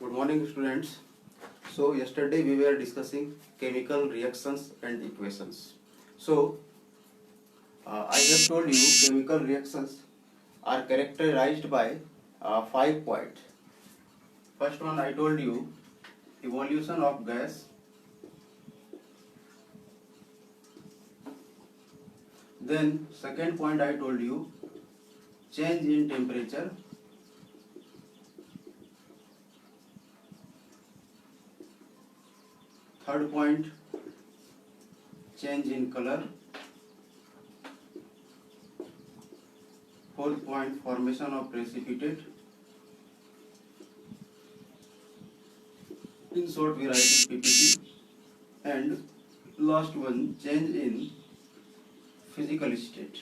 Good morning, students. So yesterday we were discussing chemical reactions and equations. So I have told you chemical reactions are characterized by 5 points. First one I told you evolution of gas. Then second point I told you change in temperature. Third point change in color. Fourth point formation of precipitate. In short we write in PPT. And last one change in physical state.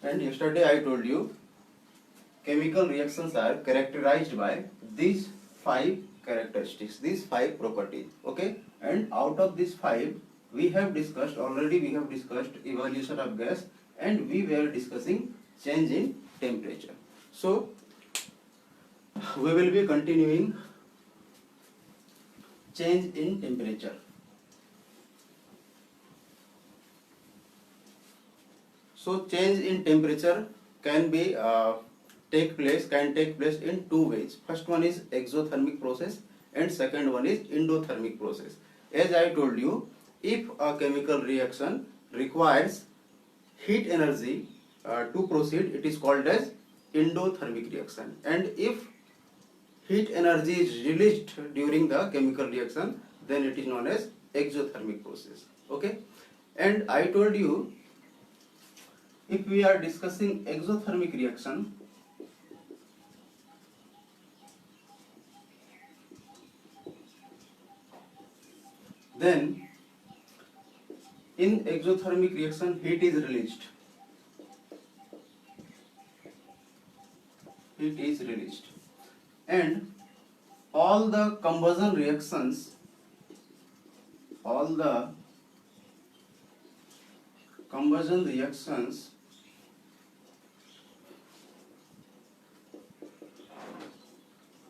And yesterday I told you chemical reactions are characterized by these 5 characteristics, these 5 properties. Okay, and out of these 5 we have discussed evolution of gas, and we were discussing change in temperature. So we will be continuing change in temperature. So change in temperature can take place in 2 ways. First one is exothermic process and second one is endothermic process. As I told you, if a chemical reaction requires heat energy to proceed, it is called as endothermic reaction. And if heat energy is released during the chemical reaction, then it is known as exothermic process. Okay, and I told you if we are discussing exothermic reaction, then in exothermic reaction heat is released. And all the combustion reactions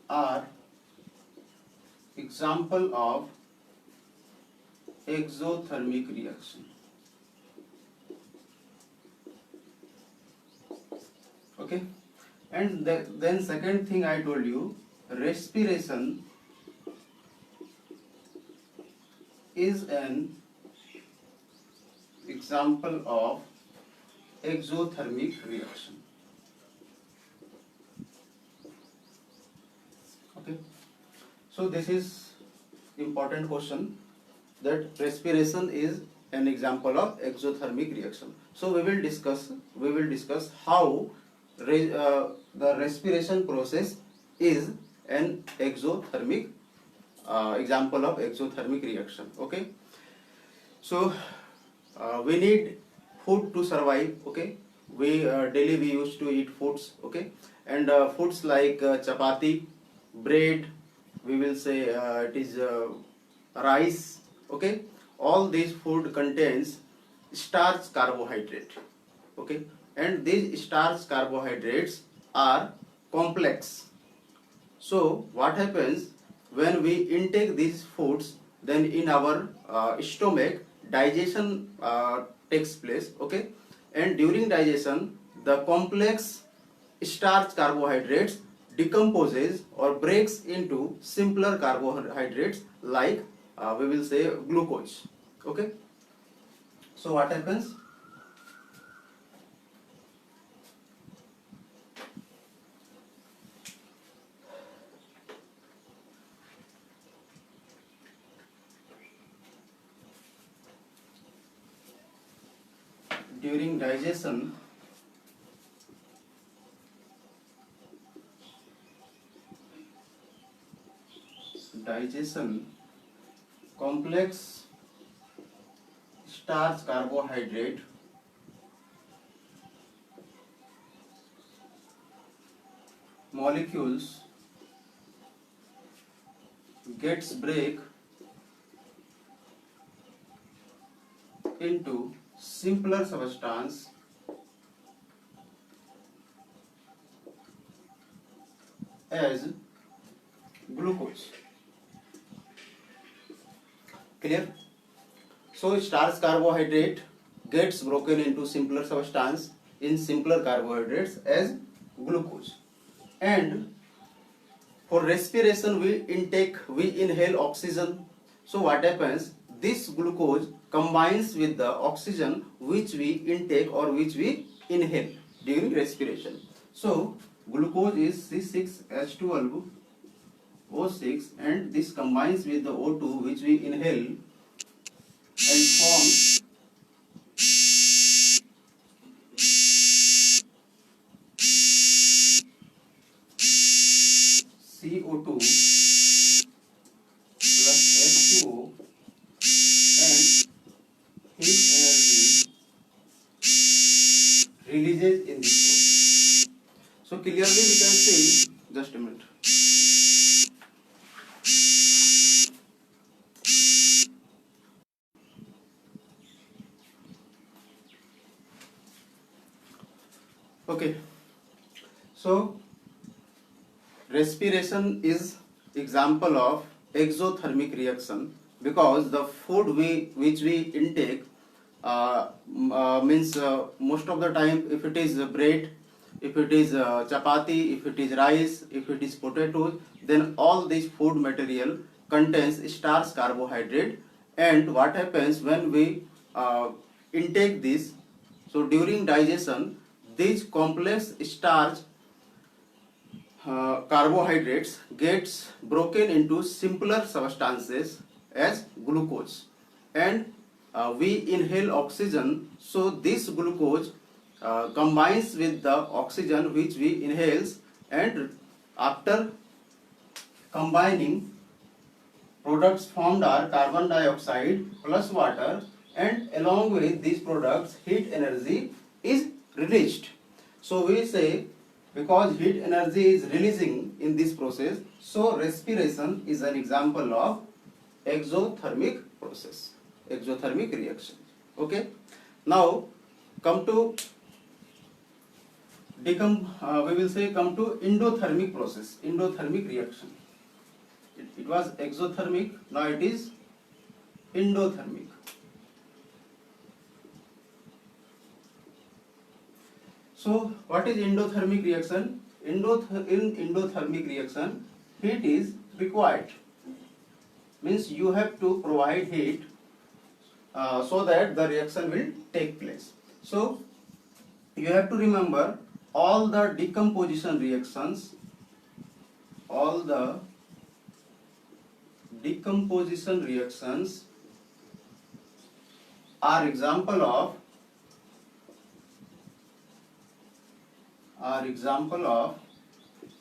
are example of exothermic reaction. Okay, and then second thing I told you, respiration is an example of exothermic reaction. Okay, so this is important question, that respiration is an example of exothermic reaction. So we will discuss how the respiration process is an exothermic example of exothermic reaction. Okay, so we need food to survive. Okay, we daily we used to eat foods. Okay, and foods like chapati, bread, we will say it is rice. Okay, all these food contains starch carbohydrate. Okay, and these starch carbohydrates are complex. So what happens when we intake these foods, then in our stomach digestion takes place. Okay, and during digestion the complex starch carbohydrates decomposes or breaks into simpler carbohydrates like we will say glucose. Okay, so what happens? During digestion, complex starch carbohydrate molecules gets break into simpler substance as glucose. Clear? So starch carbohydrate gets broken into simpler substance in simpler carbohydrates as glucose. And for respiration we inhale oxygen. So what happens? This glucose combines with the oxygen which we intake or which we inhale during respiration. So glucose is C6H12O6 and this combines with the O2 which we inhale and form CO2 plus H2O and heat energy releases in this process. So clearly we can see, just a minute. Okay, so respiration is example of exothermic reaction because the food which we intake means most of the time if it is bread, if it is chapati, if it is rice, if it is potatoes, then all this food material contains starch carbohydrate. And what happens when we intake this? So during digestion, these complex starch carbohydrates gets broken into simpler substances as glucose, and we inhale oxygen. So this glucose combines with the oxygen which we inhales, and after combining, products formed are carbon dioxide plus water, and along with these products heat energy is released. So we say because heat energy is releasing in this process, so respiration is an example of exothermic process, exothermic reaction. Okay, now come to we will say come to endothermic process, endothermic reaction. It was exothermic, now it is endothermic. So what is endothermic reaction? In endothermic reaction, heat is required. Means you have to provide heat so that the reaction will take place. So you have to remember all the decomposition reactions, all the decomposition reactions are example of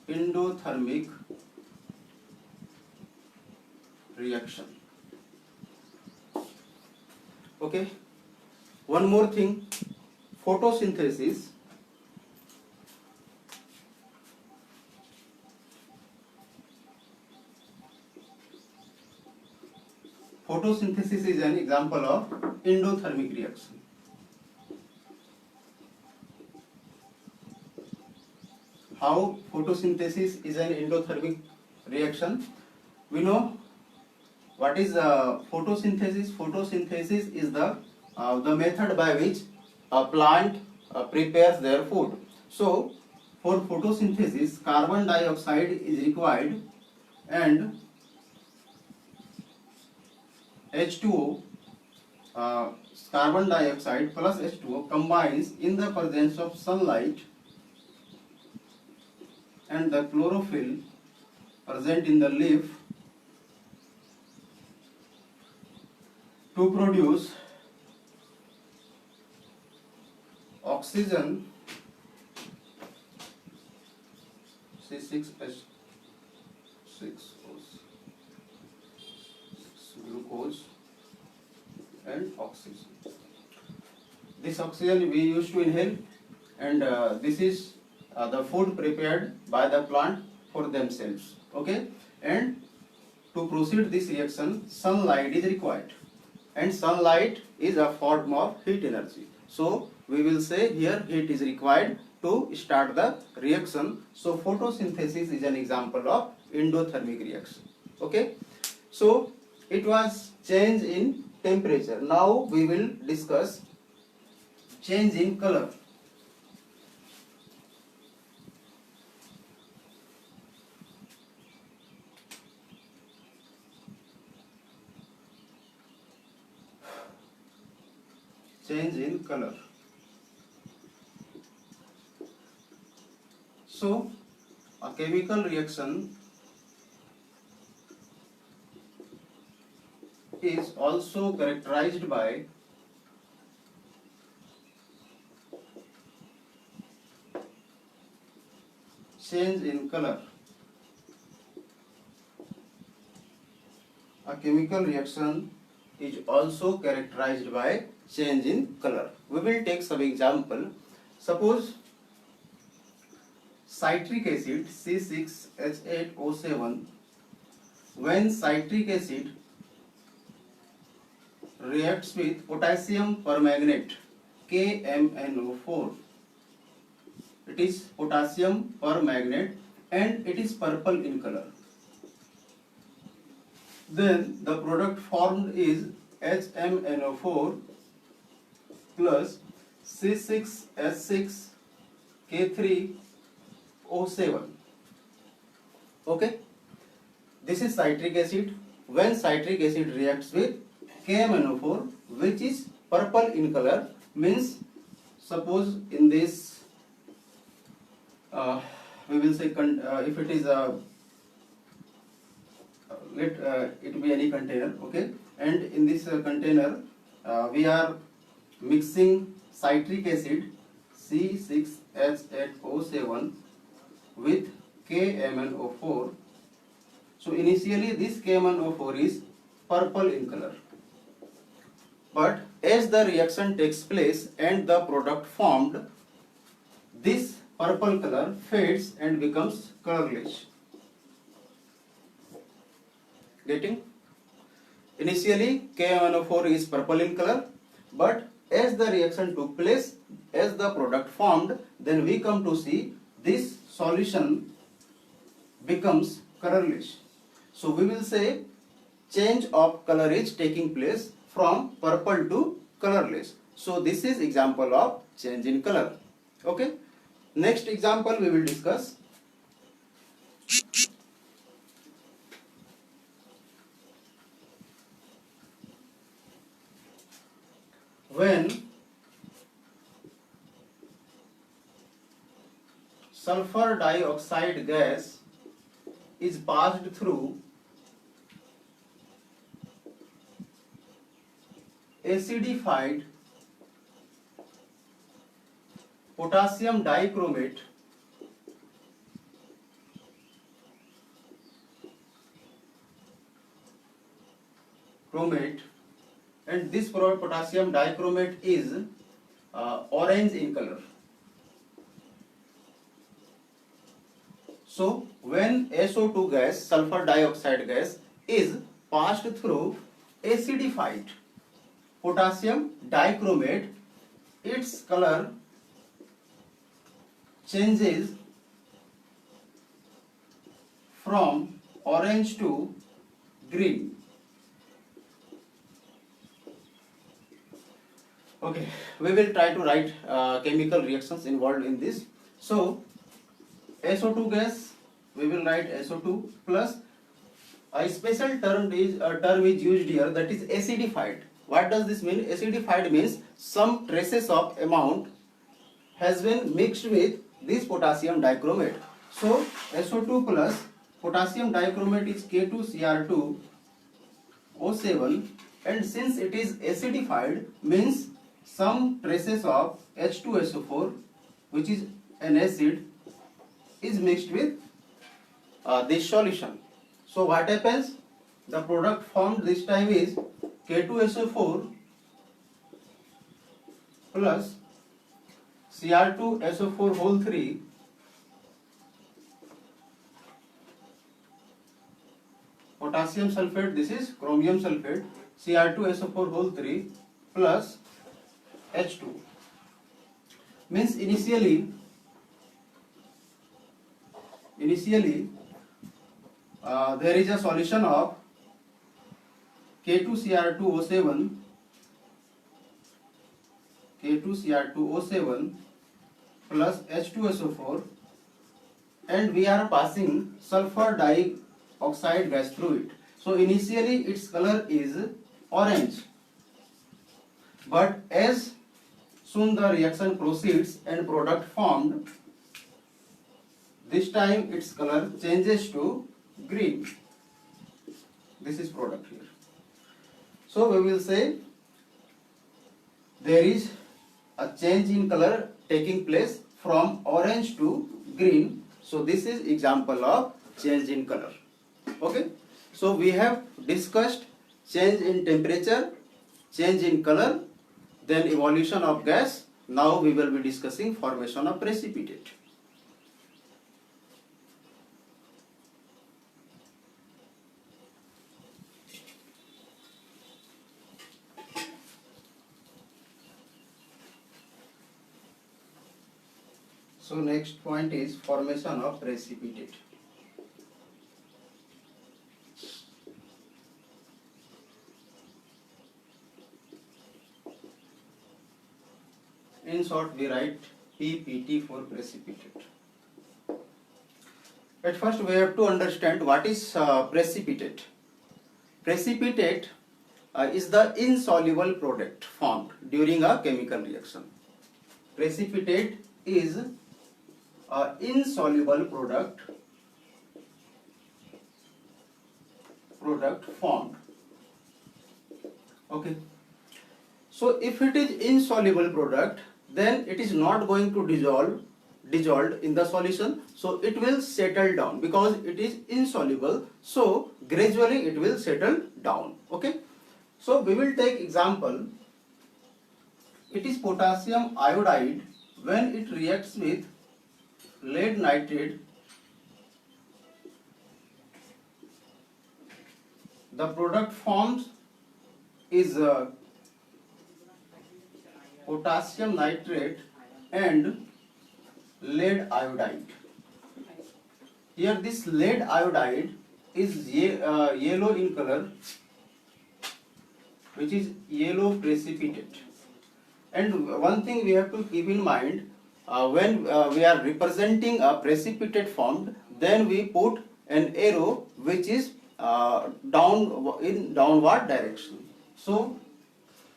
endothermic reaction. Okay, one more thing, photosynthesis. Photosynthesis is an example of endothermic reaction. How photosynthesis is an endothermic reaction? We know what is photosynthesis. Photosynthesis is the method by which a plant prepares their food. So for photosynthesis, carbon dioxide is required, and H2O, carbon dioxide plus H2O combines in the presence of sunlight and the chlorophyll present in the leaf to produce oxygen, C6H6O, glucose and oxygen. This oxygen we used to inhale, and this is the food prepared by the plant for themselves. Okay, and to proceed this reaction, sunlight is required, and sunlight is a form of heat energy. So we will say here heat is required, to start the reaction. So photosynthesis is an example of endothermic reaction. Okay, so it was change in temperature. Now we will discuss change in color. Change in color. So a chemical reaction is also characterized by change in color. A chemical reaction is also characterized by change in color. We will take some example. Suppose citric acid C6H8O7, when citric acid reacts with potassium permanganate KMnO4, it is potassium permanganate and it is purple in color. Then the product formed is HMnO4 plus C6H6K3O7. Okay, this is citric acid. When citric acid reacts with KMnO4, which is purple in color, means suppose in this we will say if it is a let it be any container, okay, and in this container we are mixing citric acid C6H8O7 with KMnO4. So initially this KMnO4 is purple in color, but as the reaction takes place and the product formed, this purple color fades and becomes colorless. Getting? Initially KMnO4 is purple in color, but as the reaction took place, as the product formed, then we come to see this solution becomes colorless. So we will say change of color is taking place from purple to colorless. So this is example of change in color. Okay. Next example we will discuss. When sulfur dioxide gas is passed through acidified potassium dichromate and this potassium dichromate is orange in color. So when SO2 gas, sulfur dioxide gas, is passed through acidified potassium dichromate, its color changes from orange to green. Okay, we will try to write chemical reactions involved in this. So SO2 gas, we will write SO2 plus a special term is used here, that is acidified. What does this mean? Acidified means some traces of amount has been mixed with this potassium dichromate. So SO2 plus potassium dichromate is K2Cr2O7, and since it is acidified, means some traces of H2SO4, which is an acid, is mixed with this solution. So what happens? The product formed this time is K2SO4 plus Cr2SO4 whole 3 potassium sulfate, this is chromium sulfate, Cr2SO4 whole 3 plus H2. Means initially initially there is a solution of K2Cr2O7 plus H2SO4, and we are passing sulfur dioxide gas through it. So initially its color is orange, but as soon the reaction proceeds and product formed, this time its color changes to green. This is product here. So we will say there is a change in color taking place from orange to green. So this is example of change in color. Okay. So we have discussed change in temperature, change in color, then evolution of gas. Now we will be discussing formation of precipitate. So next point is formation of precipitate. In short, we write PPT for precipitate. At first, we have to understand what is precipitate. Precipitate is the insoluble product formed during a chemical reaction. Precipitate is an insoluble product formed. Okay. So if it is insoluble product, then it is not going to dissolved in the solution, so it will settle down because it is insoluble, so gradually it will settle down. Okay. So we will take example. It is potassium iodide. When it reacts with lead nitrate, the product forms is potassium nitrate and lead iodide. Here this lead iodide is yellow in color, which is yellow precipitate. And one thing we have to keep in mind, when we are representing a precipitate formed, then we put an arrow which is downward direction. So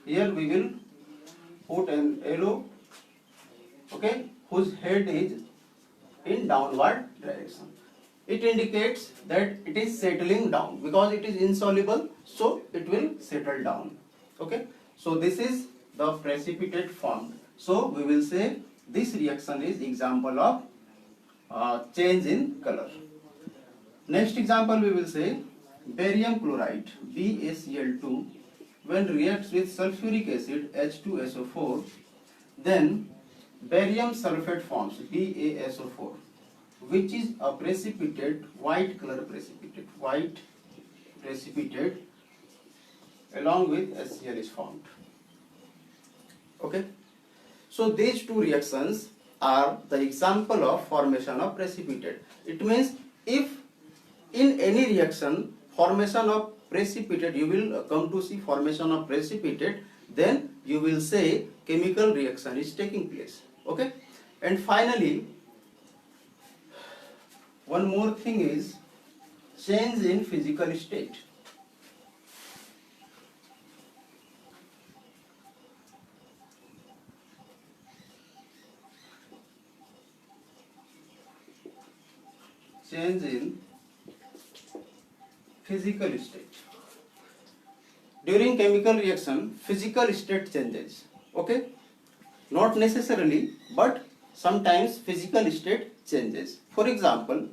here we will put an arrow, okay, whose head is in downward direction. It indicates that it is settling down because it is insoluble, so it will settle down. Okay, so this is the precipitate formed. So we will say this reaction is example of change in color. Next example we will say barium chloride BaCl2 when reacts with sulfuric acid H2SO4, then barium sulfate forms BaSO4, which is a precipitate, white color precipitate, along with HCl is formed. Okay, so these two reactions are the example of formation of precipitate. It means if in any reaction formation of precipitate, you will come to see formation of precipitate, then you will say chemical reaction is taking place. Okay, and finally one more thing is change in physical state. Change in physical state. During chemical reaction, physical state changes. Okay, not necessarily, but sometimes physical state changes. For example,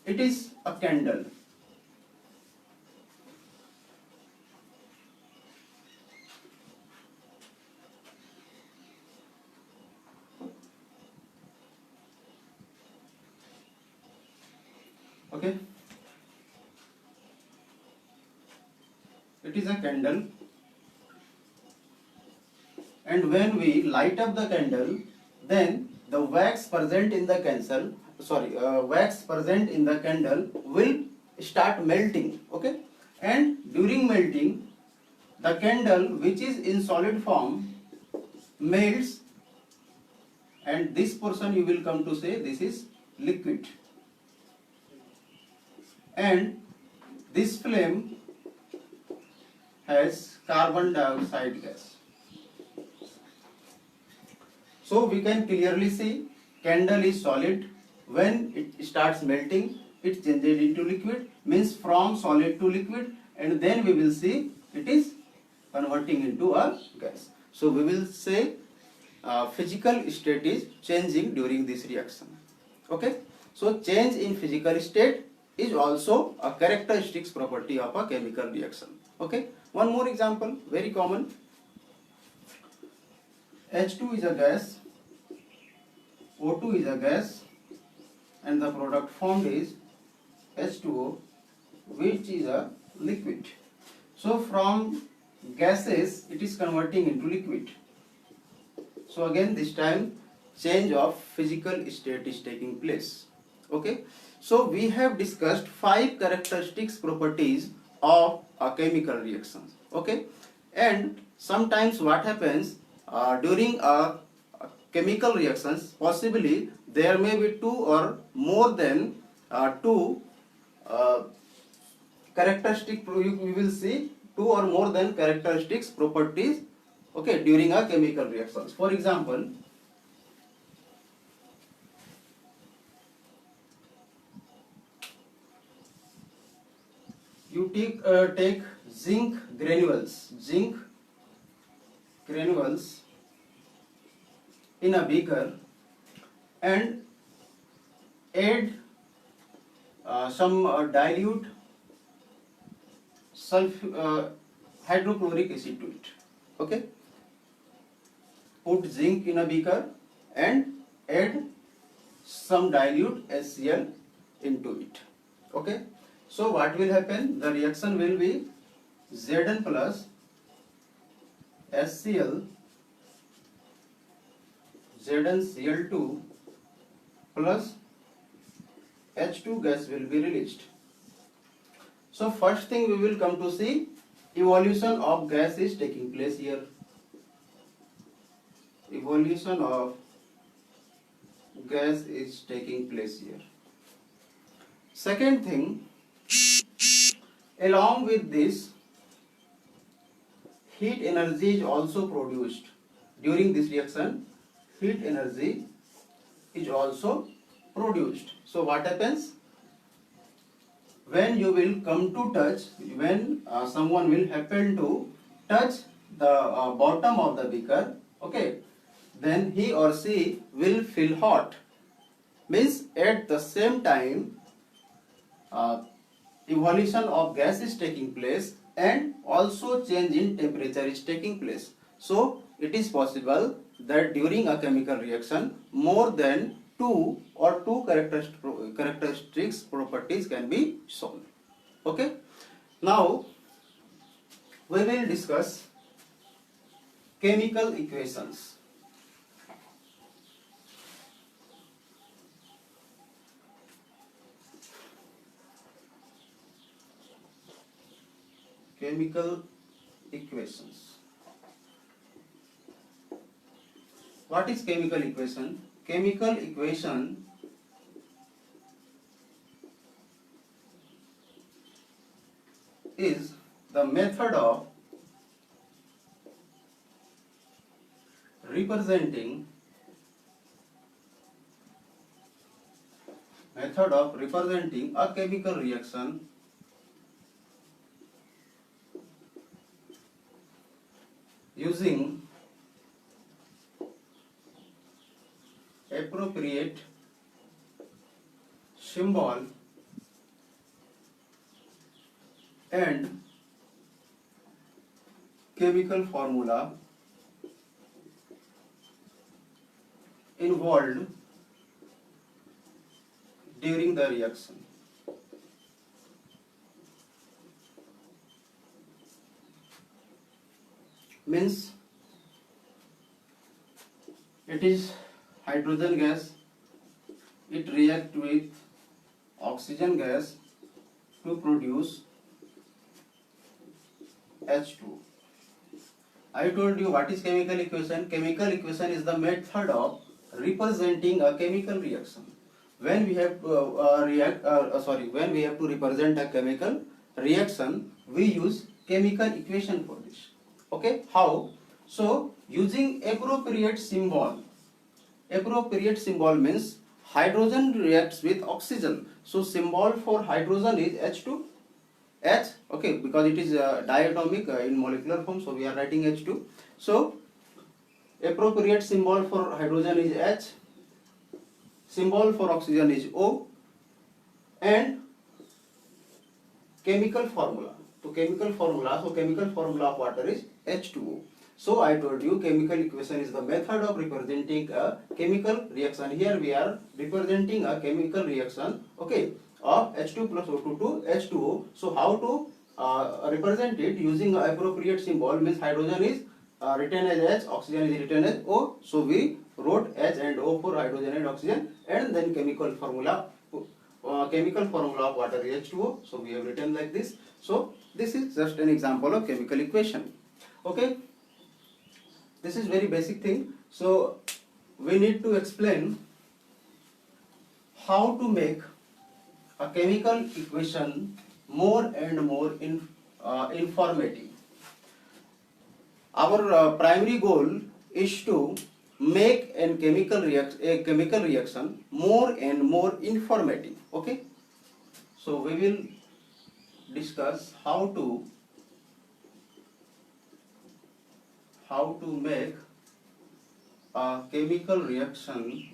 it is a candle. Okay, it is a candle, and when we light up the candle, then the wax present in the wax present in the candle will start melting. Okay, and during melting the candle which is in solid form melts, and this portion you will come to say this is liquid, and this flame has carbon dioxide gas. So we can clearly see candle is solid. When it starts melting, it changes into liquid, means from solid to liquid, and then we will see it is converting into a gas. So we will say physical state is changing during this reaction. Okay, so change in physical state is also a characteristics property of a chemical reaction. Okay, one more example, very common. H2 is a gas, O2 is a gas, and the product formed is H2O, which is a liquid. So from gases it is converting into liquid. So again this time change of physical state is taking place. Okay, so we have discussed 5 characteristics properties of a chemical reaction. Okay, and sometimes what happens during a chemical reactions, possibly there may be 2 or more than 2 characteristic, we will see 2 or more than characteristics properties, okay, during a chemical reactions. For example, you take zinc granules in a beaker and add some dilute hydrochloric acid to it. Okay, put zinc in a beaker and add some dilute HCl into it. Okay, so what will happen? The reaction will be Zn plus HCl, ZnCl2 plus H2 gas will be released. So first thing we will come to see, evolution of gas is taking place here. Evolution of gas is taking place here. Second thing, along with this, heat energy is also produced. During this reaction, heat energy is also produced. So what happens? When you will come to touch, when someone will happen to touch the bottom of the beaker, okay, then he or she will feel hot. Means at the same time evolution of gas is taking place and also change in temperature is taking place. So it is possible that during a chemical reaction more than 2 or 2 characteristics properties can be shown. Okay, now we will discuss chemical equations. Chemical equations. What is chemical equation? Chemical equation is the method of representing a chemical reaction using appropriate symbol and chemical formula involved during the reaction. Means it is hydrogen gas, it react with oxygen gas to produce H2. I told you what is chemical equation. Chemical equation is the method of representing a chemical reaction. When we have to when we have to represent a chemical reaction, we use chemical equation for this. Okay, how? So using appropriate symbol. Appropriate symbol means hydrogen reacts with oxygen. So symbol for hydrogen is H2. H, okay, because it is diatomic in molecular form, so we are writing H2. So appropriate symbol for hydrogen is H, symbol for oxygen is O, and chemical formula. So chemical formula of water is H2O. So I told you chemical equation is the method of representing a chemical reaction. Here we are representing a chemical reaction, okay, of H2 plus O2 to H2O. So how to represent it? Using appropriate symbol means hydrogen is written as H, oxygen is written as O. So we wrote H and O for hydrogen and oxygen, and then chemical formula of water is H2O. So we have written like this. So this is just an example of chemical equation. Okay, this is very basic thing. So we need to explain how to make a chemical equation more and more informative. Our primary goal is to make a chemical reaction more and more informative. Okay, so we will discuss how to make a chemical reaction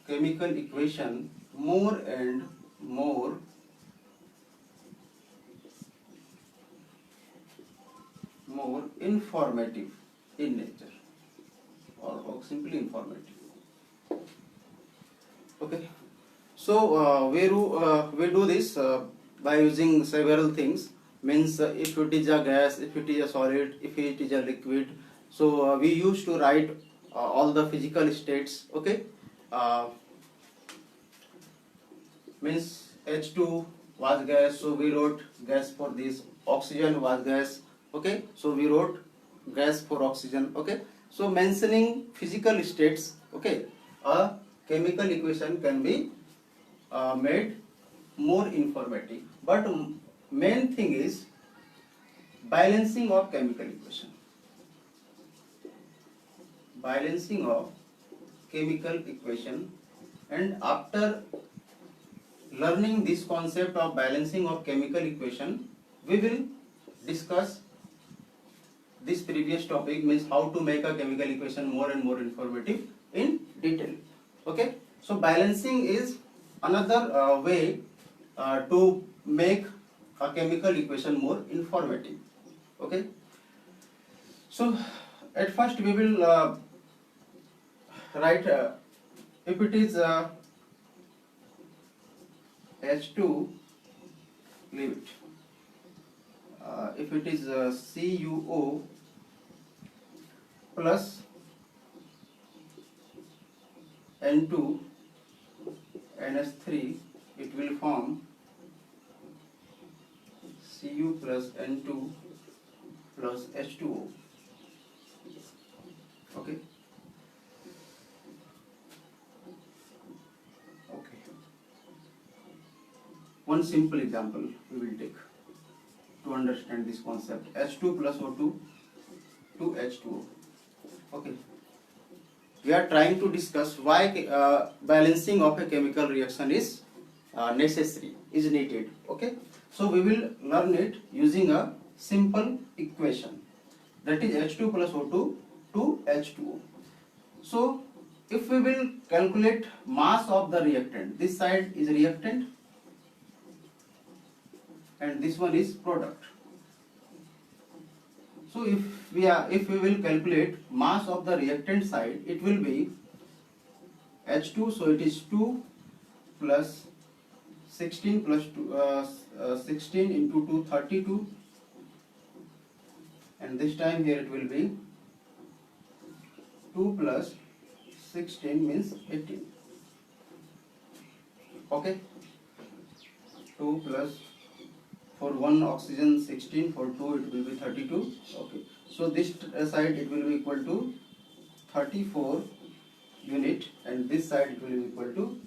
chemical equation more and more informative in nature, or simply informative. Okay, so we do this by using several things. Means if it is a gas, if it is a solid, if it is a liquid. So we used to write all the physical states. Okay, means H2 was gas, so we wrote gas for this. Oxygen was gas. Okay, so we wrote gas for oxygen. Okay, so mentioning physical states, okay, a chemical equation can be made more informative. But main thing is balancing of chemical equation. Balancing of chemical equation, and after learning this concept of balancing of chemical equation, we will discuss this previous topic, means how to make a chemical equation more and more informative in detail. Okay, so balancing is another way to make a chemical equation more informative. Okay, so at first we will write if it is H2, leave it. If it is CuO plus N2 NH3, it will form Cu plus N2 plus H2O. Okay. Okay. One simple example we will take to understand this concept. H2 plus O2 to H2O. Okay. We are trying to discuss why balancing of a chemical reaction is necessary, is needed. Okay. So we will learn it using a simple equation, that is H2 plus O2 to H2O. So if we will calculate mass of the reactant, this side is reactant and this one is product. So if we will calculate mass of the reactant side, it will be H2, so it is 2 plus 16 plus 2, 16 into 2, 32, and this time here it will be 2 plus 16 means 18. Okay, 2 plus, for one oxygen 16, for 2 it will be 32. Okay, so this side it will be equal to 34 unit, and this side it will be equal to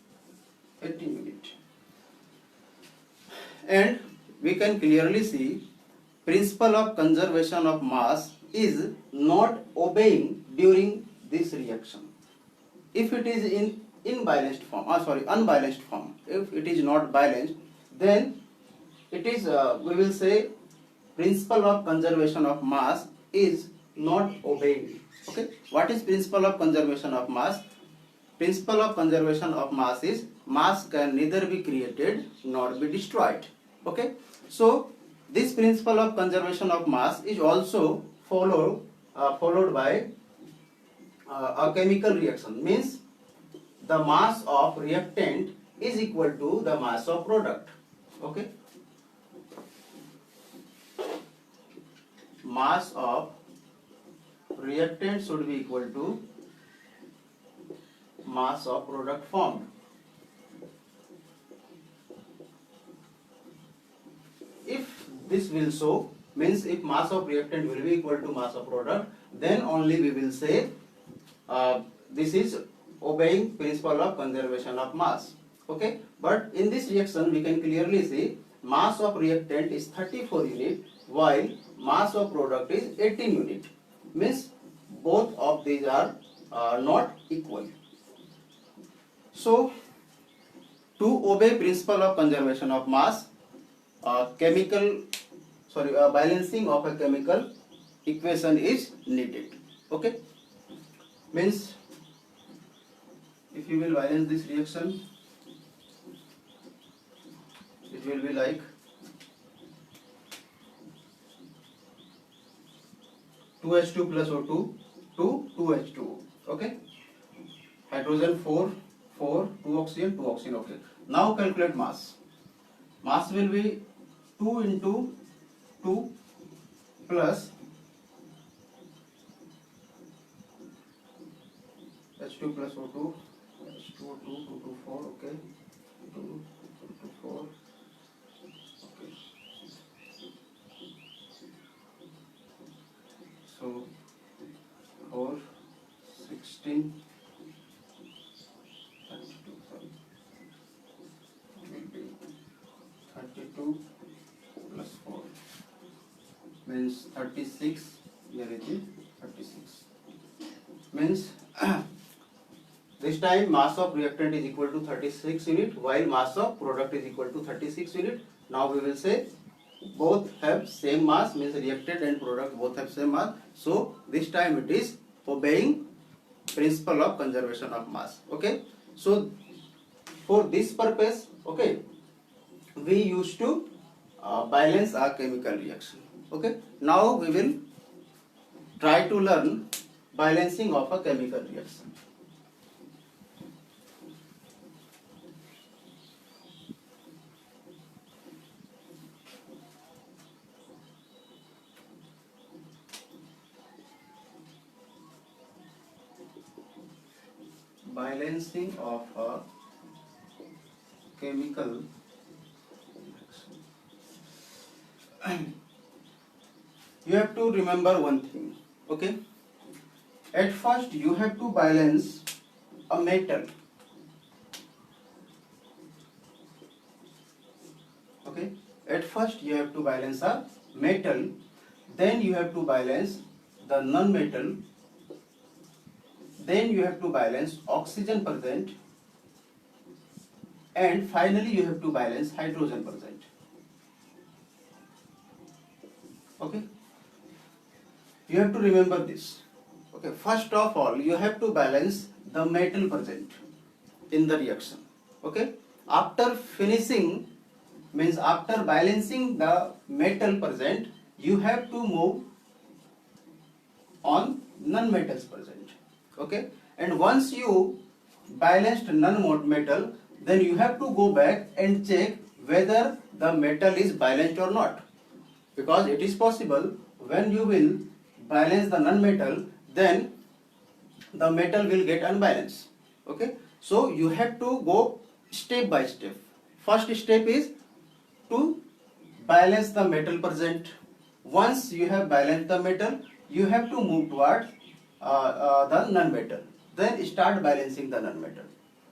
18 unit. And we can clearly see principle of conservation of mass is not obeying during this reaction. If it is in unbalanced form, if it is not balanced, then it is we will say principle of conservation of mass is not obeying. Okay, what is principle of conservation of mass? Principle of conservation of mass is mass can neither be created nor be destroyed. Okay, so this principle of conservation of mass is also followed by a chemical reaction, means the mass of reactant is equal to the mass of product. Okay, mass of reactant should be equal to mass of product formed. If this will so, means if mass of reactant will be equal to mass of product, then only we will say this is obeying principle of conservation of mass. Okay, but in this reaction we can clearly see mass of reactant is 34 unit while mass of product is 18 unit, means both of these are not equal. So to obey principle of conservation of mass, balancing of a chemical equation is needed. Okay, means if you will balance this reaction, it will be like 2H2 plus O2 to 2H2O. Okay, hydrogen 4, 2 oxygen, 2 oxygen. Okay, now calculate mass. Mass will be 2 into 2 plus H2 plus O2, H2O2, 2 to 4, okay, 2 to 4, okay. So 4, 16, 32, sorry, will be 32 plus 4 means 36, here it is 36, means this time mass of reactant is equal to 36 unit while mass of product is equal to 36 unit. Now we will say both have same mass, means reactant and product both have same mass. So this time it is obeying principle of conservation of mass. Okay, so for this purpose, okay, we used to balance our chemical reaction. Okay, now we will try to learn balancing of a chemical reaction. Balancing of a chemical reaction. You have to remember one thing. Okay, at first you have to balance a metal. Okay, at first you have to balance a metal, then you have to balance the non-metal, then you have to balance oxygen present, and finally you have to balance hydrogen present. Okay, you have to remember this. Okay, first of all you have to balance the metal present in the reaction. Okay, after finishing, means after balancing the metal present, you have to move on non-metals present. Okay, and once you balanced non-metal, then you have to go back and check whether the metal is balanced or not, because it is possible when you will balance the non-metal, then the metal will get unbalanced. Okay, so you have to go step by step. First step is to balance the metal present. Once you have balanced the metal, you have to move towards the non-metal. Then start balancing the non-metal.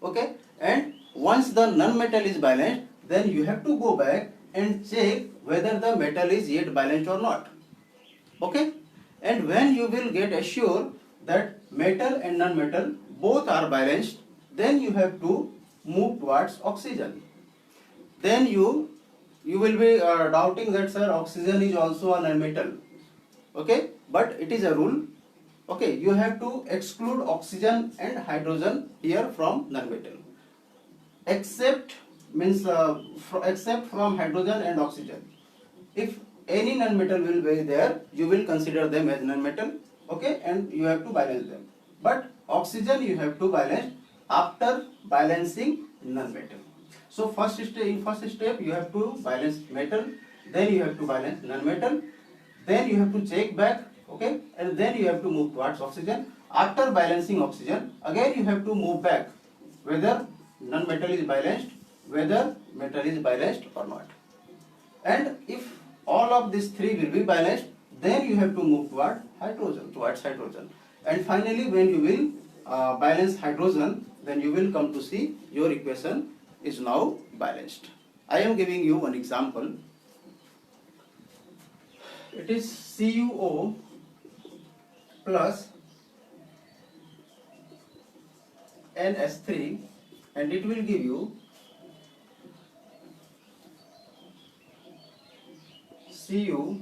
Okay, and once the non-metal is balanced, then you have to go back and check whether the metal is yet balanced or not. Okay, and when you will get assured that metal and non-metal both are balanced, then you have to move towards oxygen. Then you will be doubting that, sir, oxygen is also a non-metal. Okay, but it is a rule. Okay, you have to exclude oxygen and hydrogen here from non-metal. Except means except from hydrogen and oxygen. If any non-metal will be there, you will consider them as non-metal. Okay, and you have to balance them. But oxygen you have to balance after balancing non-metal. So in first step you have to balance metal, then you have to balance non-metal, then you have to check back, okay, and then you have to move towards oxygen. After balancing oxygen, again you have to move back whether non-metal is balanced, whether metal is balanced or not. And if all of these three will be balanced, then you have to move towards hydrogen. And finally, when you will balance hydrogen, then you will come to see your equation is now balanced. I am giving you one example. It is CuO plus NS3, and it will give you Cu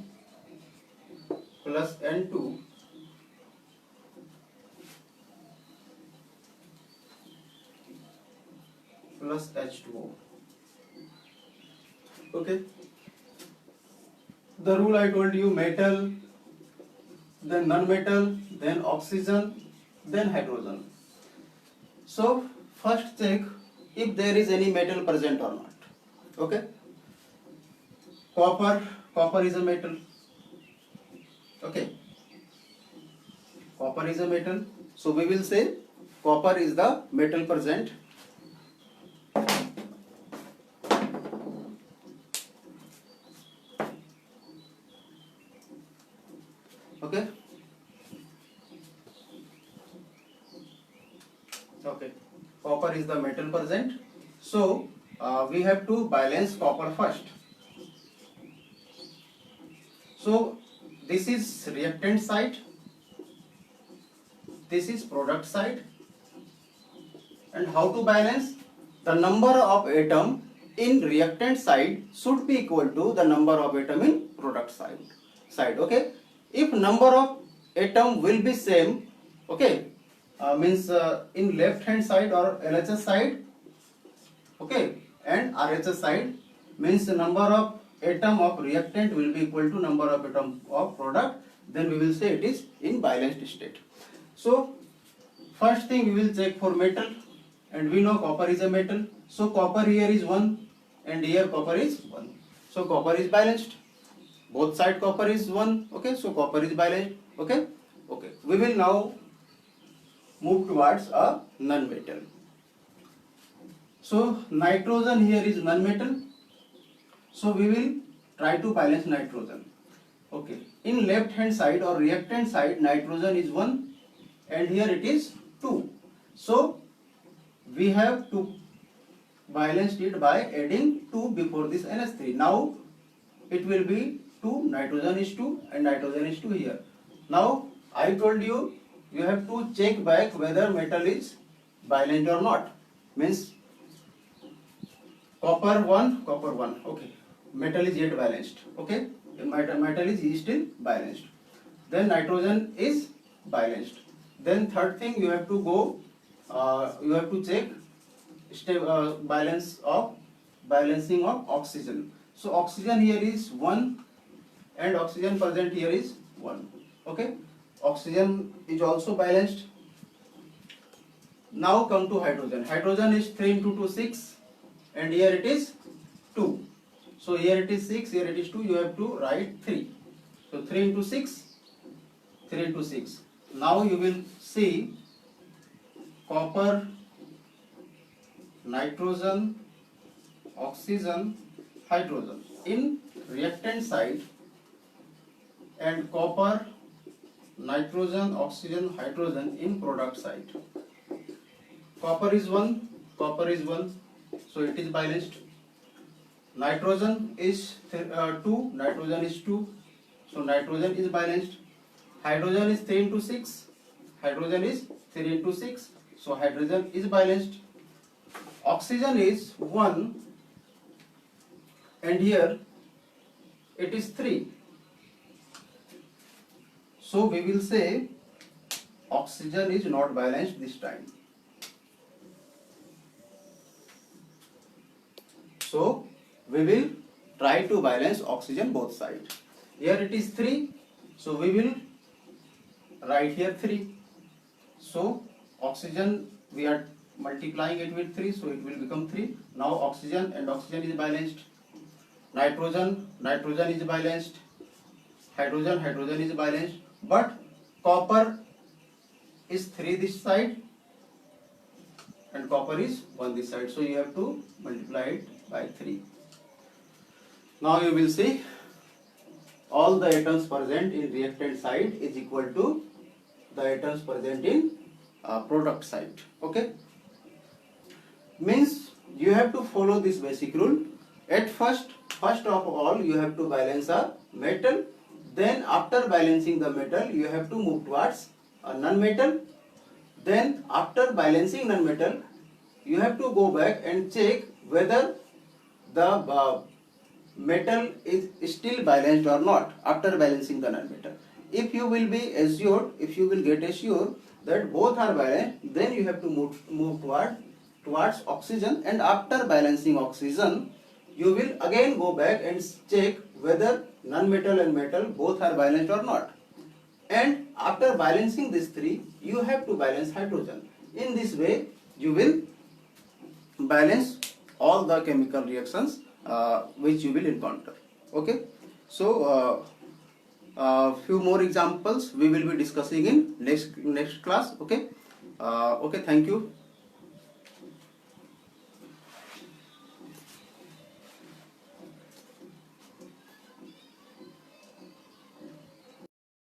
plus N2 plus H2O. Okay. The rule I told you: metal, then non-metal, then oxygen, then hydrogen. So first check if there is any metal present or not. Okay. Copper is a metal. Okay. Copper is a metal. So we will say copper is the metal present. Okay. Okay. Copper is the metal present. So we have to balance copper first. So this is reactant side, this is product side, and how to balance? The number of atom in reactant side should be equal to the number of atom in product side. Okay, if number of atom will be same, okay, means in left hand side or LHS side, okay, and RHS side, means the number of atom of reactant will be equal to number of atom of product, then we will say it is in balanced state. So first thing we will check for metal, and we know copper is a metal. So copper here is 1 and here copper is 1. So copper is balanced. Both side copper is 1. Okay, so copper is balanced. Okay, okay. We will now move towards a non-metal. So nitrogen here is non-metal. So we will try to balance nitrogen. Okay, in left hand side or reactant side, nitrogen is 1 and here it is 2. So we have to balance it by adding 2 before this NH3. Now it will be 2, nitrogen is 2 and nitrogen is 2 here. Now I told you, you have to check back whether metal is balanced or not. Means copper 1, okay. Metal is yet balanced. Okay, metal is still balanced. Then nitrogen is balanced. Then third thing you have to go, you have to check balancing of oxygen. So oxygen here is 1 and oxygen present here is 1. Okay, oxygen is also balanced. Now come to hydrogen. Hydrogen is 3 into 2, 6, and here it is 2. So here it is 6, here it is 2, you have to write 3. So 3 into 6, 3 into 6. Now you will see copper, nitrogen, oxygen, hydrogen in reactant side, and copper, nitrogen, oxygen, hydrogen in product side. Copper is 1, so it is balanced. Nitrogen is 2, nitrogen is 2, so nitrogen is balanced. Hydrogen is 3 into 6, hydrogen is 3 into 6, so hydrogen is balanced. Oxygen is 1, and here it is 3. So we will say oxygen is not balanced this time. So we will try to balance oxygen both sides. Here it is 3, so we will write here 3. So oxygen, we are multiplying it with 3, so it will become 3. Now oxygen and oxygen is balanced. Nitrogen is balanced. Hydrogen is balanced. But copper is 3 this side and copper is 1 this side. So you have to multiply it by 3. Now you will see all the atoms present in reactant side is equal to the atoms present in product side. Okay? Means you have to follow this basic rule. At first of all, you have to balance a metal. Then after balancing the metal, you have to move towards a non-metal. Then after balancing non-metal, you have to go back and check whether the metal is still balanced or not after balancing the non-metal. If you will be assured, if you will get assured that both are balanced, then you have to move towards oxygen, and after balancing oxygen, you will again go back and check whether non-metal and metal both are balanced or not. And after balancing these 3, you have to balance hydrogen. In this way, you will balance all the chemical reactions which you will encounter. Okay, so few more examples we will be discussing in next class. Okay, okay, thank you.